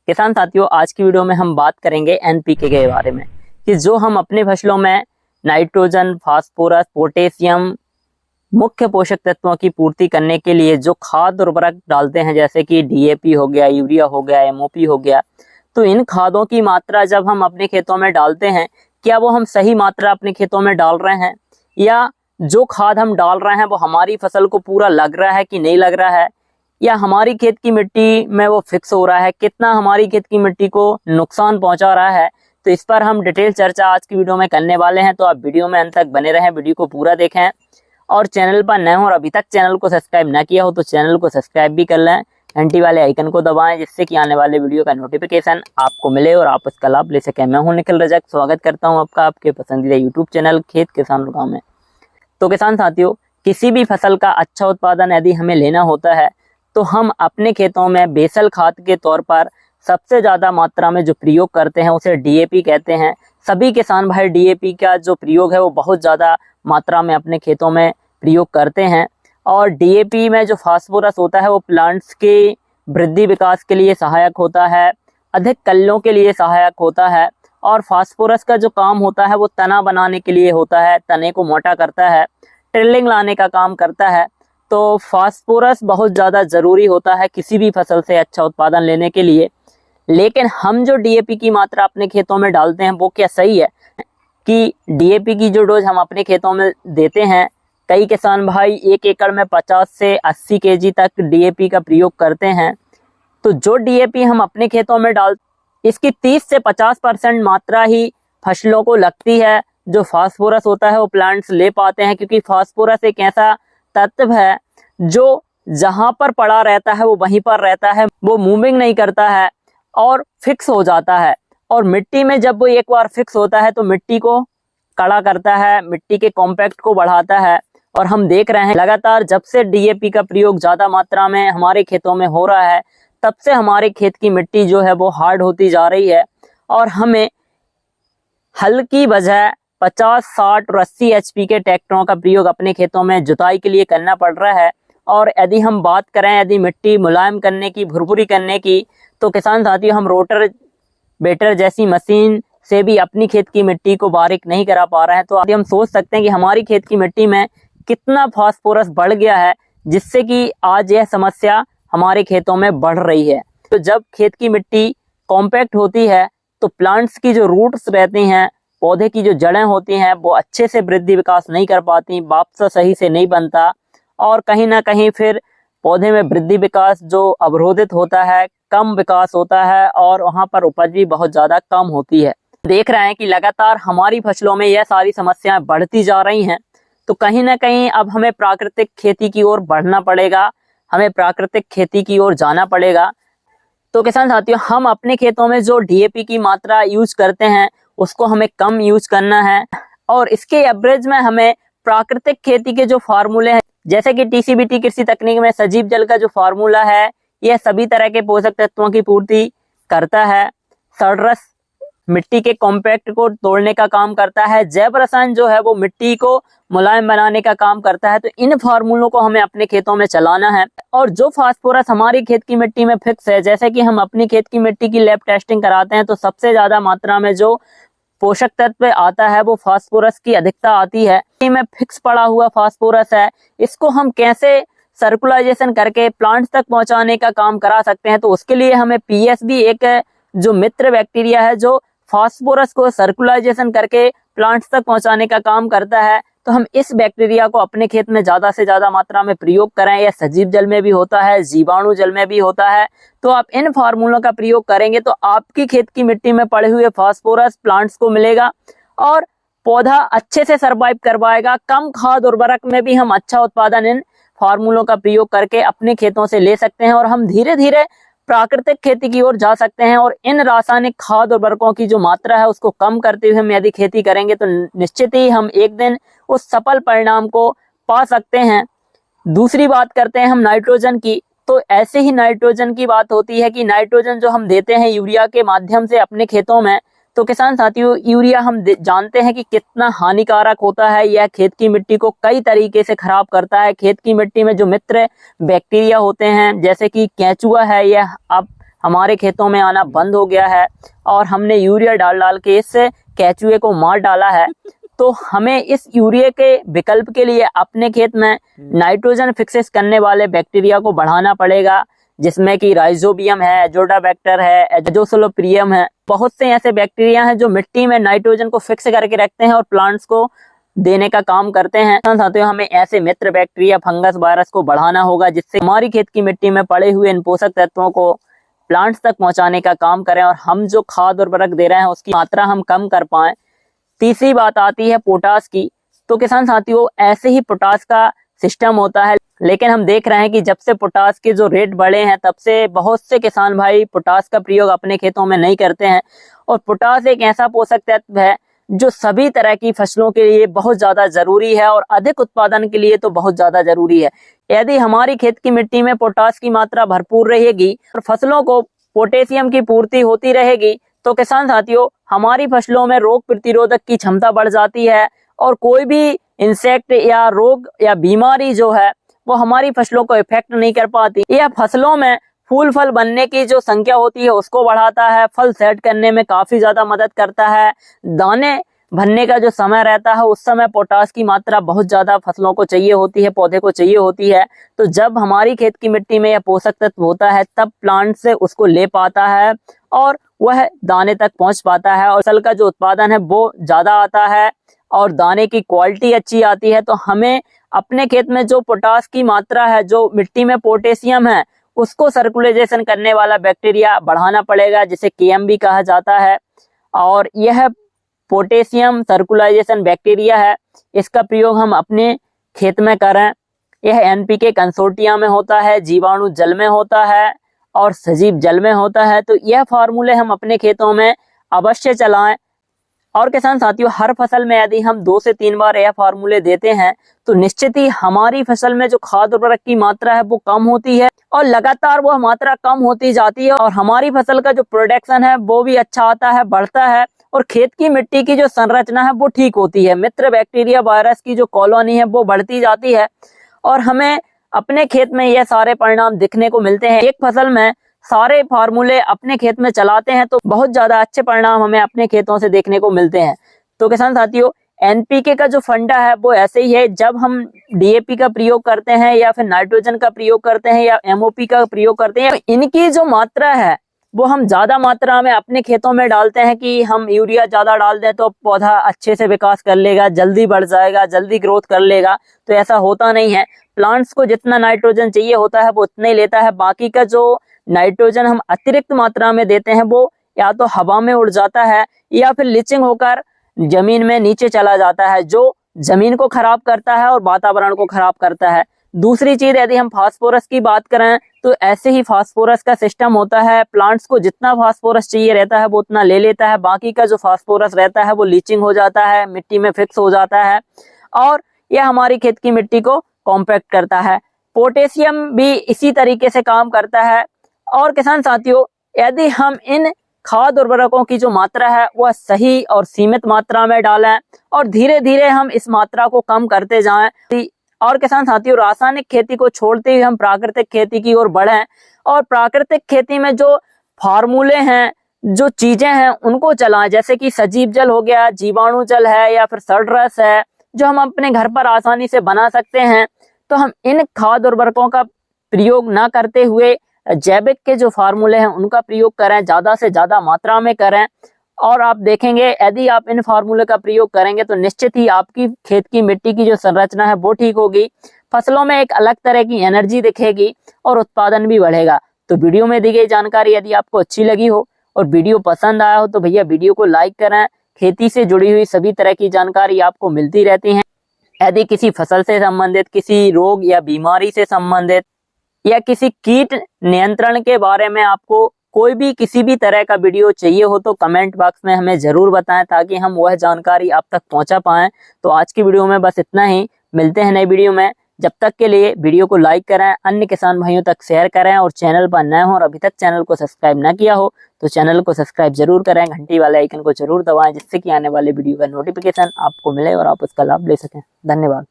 किसान साथियों, आज की वीडियो में हम बात करेंगे एनपीके के बारे में कि जो हम अपने फसलों में नाइट्रोजन, फास्फोरस, पोटेशियम, मुख्य पोषक तत्वों की पूर्ति करने के लिए जो खाद उर्वरक डालते हैं, जैसे कि डीएपी हो गया, यूरिया हो गया, एमओपी हो गया, तो इन खादों की मात्रा जब हम अपने खेतों में डालते हैं, क्या वो हम सही मात्रा अपने खेतों में डाल रहे हैं, या जो खाद हम डाल रहे हैं वो हमारी फसल को पूरा लग रहा है कि नहीं लग रहा है, या हमारी खेत की मिट्टी में वो फिक्स हो रहा है, कितना हमारी खेत की मिट्टी को नुकसान पहुंचा रहा है। तो इस पर हम डिटेल चर्चा आज की वीडियो में करने वाले हैं। तो आप वीडियो में अंत तक बने रहें, वीडियो को पूरा देखें और चैनल पर नए हो और अभी तक चैनल को सब्सक्राइब ना किया हो तो चैनल को सब्सक्राइब भी कर लें, घंटी वाले आइकन को दबाएं, जिससे कि आने वाले वीडियो का नोटिफिकेशन आपको मिले और आप उसका लाभ ले सकें। मैं हूं निखिल रजक, स्वागत करता हूं आपका आपके पसंदीदा यूट्यूब चैनल खेत किसान गाँव में। तो किसान साथियों, किसी भी फसल का अच्छा उत्पादन यदि हमें लेना होता है तो हम अपने खेतों में बेसल खाद के तौर पर सबसे ज़्यादा मात्रा में जो प्रयोग करते हैं उसे डीएपी कहते हैं। सभी किसान भाई डीएपी का जो प्रयोग है वो बहुत ज़्यादा मात्रा में अपने खेतों में प्रयोग करते हैं। और डीएपी में जो फास्फोरस होता है वो प्लांट्स के वृद्धि विकास के लिए सहायक होता है, अधिक कल्लों के लिए सहायक होता है। और फास्फोरस का जो काम होता है वो तना बनाने के लिए होता है, तने को मोटा करता है, ट्रिलिंग लाने का काम करता है। तो फास्फोरस बहुत ज़्यादा ज़रूरी होता है किसी भी फसल से अच्छा उत्पादन लेने के लिए। लेकिन हम जो डीएपी की मात्रा अपने खेतों में डालते हैं वो क्या सही है कि डीएपी की जो डोज हम अपने खेतों में देते हैं, कई किसान भाई 1 एकड़ में 50 से 80 केजी तक डीएपी का प्रयोग करते हैं। तो जो डीएपी हम अपने खेतों में इसकी 30 से 50% मात्रा ही फसलों को लगती है। जो फास्फोरस होता है वो प्लांट्स ले पाते हैं, क्योंकि फास्फोरस एक ऐसा तत्व है जो जहां पर पड़ा रहता है वो वहीं पर रहता है, वो मूविंग नहीं करता है और फिक्स हो जाता है। और मिट्टी में जब वो एक बार फिक्स होता है तो मिट्टी को कड़ा करता है, मिट्टी के कॉम्पैक्ट को बढ़ाता है। और हम देख रहे हैं लगातार जब से डीएपी का प्रयोग ज्यादा मात्रा में हमारे खेतों में हो रहा है, तब से हमारे खेत की मिट्टी जो है वो हार्ड होती जा रही है और हमें हल की बजाय 50, 60 और 80 HP के ट्रैक्टरों का प्रयोग अपने खेतों में जुताई के लिए करना पड़ रहा है। और यदि हम बात करें यदि मिट्टी मुलायम करने की, भुरभुरी करने की, तो किसान साथियों हम रोटर बेटर जैसी मशीन से भी अपनी खेत की मिट्टी को बारीक नहीं करा पा रहे हैं। तो यदि हम सोच सकते हैं कि हमारी खेत की मिट्टी में कितना फास्फोरस बढ़ गया है, जिससे कि आज यह समस्या हमारे खेतों में बढ़ रही है। तो जब खेत की मिट्टी कॉम्पैक्ट होती है तो प्लांट्स की जो रूट्स रहती हैं, पौधे की जो जड़ें होती हैं, वो अच्छे से वृद्धि विकास नहीं कर पाती, वापसा सही से नहीं बनता और कहीं ना कहीं फिर पौधे में वृद्धि विकास जो अवरोधित होता है, कम विकास होता है और वहां पर उपज भी बहुत ज़्यादा कम होती है। देख रहे हैं कि लगातार हमारी फसलों में यह सारी समस्याएं बढ़ती जा रही हैं। तो कहीं ना कहीं अब हमें प्राकृतिक खेती की ओर बढ़ना पड़ेगा, हमें प्राकृतिक खेती की ओर जाना पड़ेगा। तो किसान साथियों, हम अपने खेतों में जो डीएपी की मात्रा यूज करते हैं उसको हमें कम यूज करना है और इसके एवरेज में हमें प्राकृतिक खेती के जो फार्मूले हैं, जैसे कि टीसीबीटी कृषि तकनीक में सजीव जल का जो फार्मूला है, यह सभी तरह के पोषक तत्वों की पूर्ति करता है। सड़रस मिट्टी के कॉम्पैक्ट को तोड़ने का काम करता है। जैव रसायन जो है वो मिट्टी को मुलायम बनाने का काम करता है। तो इन फार्मूलों को हमें अपने खेतों में चलाना है। और जो फास्फोरस हमारी खेत की मिट्टी में फिक्स है, जैसे कि हम अपनी खेत की मिट्टी की लैब टेस्टिंग कराते हैं, तो सबसे ज्यादा मात्रा में जो पोषक तत्व आता है वो फास्फोरस की अधिकता आती है। में फिक्स पड़ा हुआ फास्फोरस है, इसको हम कैसे सर्कुलाइजेशन करके प्लांट्स तक पहुंचाने का काम करा सकते हैं। तो उसके लिए हमें पीएसबी एक जो मित्र बैक्टीरिया है जो फास्फोरस को सर्कुलाइजेशन करके प्लांट्स तक पहुंचाने का काम करता है, तो हम इस बैक्टीरिया को अपने खेत में ज्यादा से ज्यादा मात्रा में प्रयोग करें। यह सजीव जल में भी होता है, जीवाणु जल में भी होता है। तो आप इन फार्मूलों का प्रयोग करेंगे तो आपकी खेत की मिट्टी में पड़े हुए फास्फोरस प्लांट्स को मिलेगा और पौधा अच्छे से सर्वाइव कर पाएगा। कम खाद उर्वरक में भी हम अच्छा उत्पादन इन फार्मूलों का प्रयोग करके अपने खेतों से ले सकते हैं और हम धीरे धीरे प्राकृतिक खेती की ओर जा सकते हैं। और इन रासायनिक खाद उर्वरकों की जो मात्रा है उसको कम करते हुए हम यदि खेती करेंगे तो निश्चित ही हम एक दिन उस सफल परिणाम को पा सकते हैं। दूसरी बात करते हैं हम नाइट्रोजन की। तो ऐसे ही नाइट्रोजन की बात होती है कि नाइट्रोजन जो हम देते हैं यूरिया के माध्यम से अपने खेतों में, तो किसान साथियों यूरिया हम जानते हैं कि कितना हानिकारक होता है। यह खेत की मिट्टी को कई तरीके से खराब करता है। खेत की मिट्टी में जो मित्र बैक्टीरिया होते हैं, जैसे कि केंचुआ है, यह आप हमारे खेतों में आना बंद हो गया है और हमने यूरिया डाल डाल के इस केचुए को मार डाला है। तो हमें इस यूरिया के विकल्प के लिए अपने खेत में नाइट्रोजन फिक्सेस करने वाले बैक्टीरिया को बढ़ाना पड़ेगा, जिसमें कि राइजोबियम है, एजोडाबैक्टर है, एजोसोलोप्रियम है। बहुत से ऐसे बैक्टीरिया हैं जो मिट्टी में नाइट्रोजन को फिक्स करके रखते हैं और प्लांट्स को देने का काम करते हैं। साथियों, हमें ऐसे मित्र बैक्टीरिया, फंगस, वायरस को बढ़ाना होगा जिससे हमारी खेत की मिट्टी में पड़े हुए इन पोषक तत्वों को प्लांट्स तक पहुंचाने का काम करें और हम जो खाद उर्वरक दे रहे हैं उसकी मात्रा हम कम कर पाएं। तीसरी बात आती है पोटास की। तो किसान साथियों, ऐसे ही पोटास का सिस्टम होता है, लेकिन हम देख रहे हैं कि जब से पोटास के जो रेट बढ़े हैं तब से बहुत से किसान भाई पोटास का प्रयोग अपने खेतों में नहीं करते हैं। और पोटास एक ऐसा पोषक तत्व है जो सभी तरह की फसलों के लिए बहुत ज्यादा जरूरी है और अधिक उत्पादन के लिए तो बहुत ज्यादा जरूरी है। यदि हमारी खेत की मिट्टी में पोटास की मात्रा भरपूर रहेगी और फसलों को पोटेशियम की पूर्ति होती रहेगी तो किसान साथियों, हमारी फसलों में रोग प्रतिरोधक की क्षमता बढ़ जाती है और कोई भी इंसेक्ट या रोग या बीमारी जो है वो हमारी फसलों को इफेक्ट नहीं कर पाती। यह फसलों में फूल फल बनने की जो संख्या होती है उसको बढ़ाता है, फल सेट करने में काफी ज्यादा मदद करता है। दाने भरने का जो समय रहता है उस समय पोटास की मात्रा बहुत ज्यादा फसलों को चाहिए होती है, पौधे को चाहिए होती है। तो जब हमारी खेत की मिट्टी में यह पोषक तत्व होता है तब प्लांट से उसको ले पाता है और वह दाने तक पहुंच पाता है और फसल का जो उत्पादन है वो ज्यादा आता है और दाने की क्वालिटी अच्छी आती है। तो हमें अपने खेत में जो पोटास की मात्रा है, जो मिट्टी में पोटेशियम है, उसको सर्कुलेशन करने वाला बैक्टीरिया बढ़ाना पड़ेगा, जिसे केएमबी कहा जाता है। और यह पोटेशियम सर्कुलाइजेशन बैक्टीरिया है, इसका प्रयोग हम अपने खेत में करें। यह एनपीके कंसोर्टिया में होता है, जीवाणु जल में होता है और सजीव जल में होता है। तो यह फार्मूले हम अपने खेतों में अवश्य चलाएं। और किसान साथियों, हर फसल में यदि हम 2 से 3 बार यह फार्मूले देते हैं तो निश्चित ही हमारी फसल में जो खाद उर्वरक की मात्रा है वो कम होती है और लगातार वो मात्रा कम होती जाती है और हमारी फसल का जो प्रोडक्शन है वो भी अच्छा आता है, बढ़ता है और खेत की मिट्टी की जो संरचना है वो ठीक होती है। मित्र बैक्टीरिया, वायरस की जो कॉलोनी है वो बढ़ती जाती है और हमें अपने खेत में यह सारे परिणाम दिखने को मिलते हैं। एक फसल में सारे फार्मूले अपने खेत में चलाते हैं तो बहुत ज्यादा अच्छे परिणाम हमें अपने खेतों से देखने को मिलते हैं। तो किसान साथियों, एनपीके का जो फंडा है वो ऐसे ही है। जब हम डीएपी का प्रयोग करते हैं या फिर नाइट्रोजन का प्रयोग करते हैं या एमओपी का प्रयोग करते हैं, इनकी जो मात्रा है वो हम ज्यादा मात्रा में अपने खेतों में डालते हैं कि हम यूरिया ज्यादा डाल दें तो पौधा अच्छे से विकास कर लेगा, जल्दी बढ़ जाएगा, जल्दी ग्रोथ कर लेगा। तो ऐसा होता नहीं है। प्लांट्स को जितना नाइट्रोजन चाहिए होता है वो उतना ही लेता है। बाकी का जो नाइट्रोजन हम अतिरिक्त मात्रा में देते हैं वो या तो हवा में उड़ जाता है या फिर लीचिंग होकर जमीन में नीचे चला जाता है, जो जमीन को खराब करता है और वातावरण को खराब करता है। दूसरी चीज, यदि हम फास्फोरस की बात करें तो ऐसे ही फास्फोरस का सिस्टम होता है। प्लांट्स को जितना फास्फोरस चाहिए रहता है वो उतना ले लेता है, बाकी का जो फास्फोरस रहता है वो लीचिंग हो जाता है, मिट्टी में फिक्स हो जाता है और यह हमारी खेत की मिट्टी को कॉम्पैक्ट करता है। पोटेशियम भी इसी तरीके से काम करता है। और किसान साथियों, यदि हम इन खाद उर्वरकों की जो मात्रा है वह सही और सीमित मात्रा में डालें और धीरे धीरे हम इस मात्रा को कम करते जाएं। और किसान साथियों, रासायनिक खेती को छोड़ते हुए हम प्राकृतिक खेती की ओर बढ़ें और प्राकृतिक खेती में जो फार्मूले हैं, जो चीजें हैं उनको चलाएं, जैसे कि सजीव जल हो गया, जीवाणु जल है या फिर सल्फरस है, जो हम अपने घर पर आसानी से बना सकते हैं। तो हम इन खाद उर्वरकों का प्रयोग ना करते हुए जैविक के जो फार्मूले हैं उनका प्रयोग करें, ज्यादा से ज्यादा मात्रा में करें। और आप देखेंगे यदि आप इन फार्मूले का प्रयोग करेंगे तो निश्चित ही आपकी खेत की मिट्टी की जो संरचना है वो ठीक होगी, फसलों में एक अलग तरह की एनर्जी दिखेगी और उत्पादन भी बढ़ेगा। तो वीडियो में दी गई जानकारी यदि आपको अच्छी लगी हो और वीडियो पसंद आया हो तो भैया वीडियो को लाइक करें। खेती से जुड़ी हुई सभी तरह की जानकारी आपको मिलती रहती है। यदि किसी फसल से संबंधित, किसी रोग या बीमारी से संबंधित या किसी कीट नियंत्रण के बारे में आपको कोई भी किसी भी तरह का वीडियो चाहिए हो तो कमेंट बॉक्स में हमें जरूर बताएं ताकि हम वह जानकारी आप तक पहुंचा पाएं। तो आज की वीडियो में बस इतना ही, मिलते हैं नई वीडियो में। जब तक के लिए वीडियो को लाइक करें, अन्य किसान भाइयों तक शेयर करें और चैनल पर नए हो और अभी तक चैनल को सब्सक्राइब ना किया हो तो चैनल को सब्सक्राइब जरूर करें, घंटी वाले आइकन को जरूर दबाएं जिससे कि आने वाले वीडियो का नोटिफिकेशन आपको मिले और आप उसका लाभ ले सकें। धन्यवाद।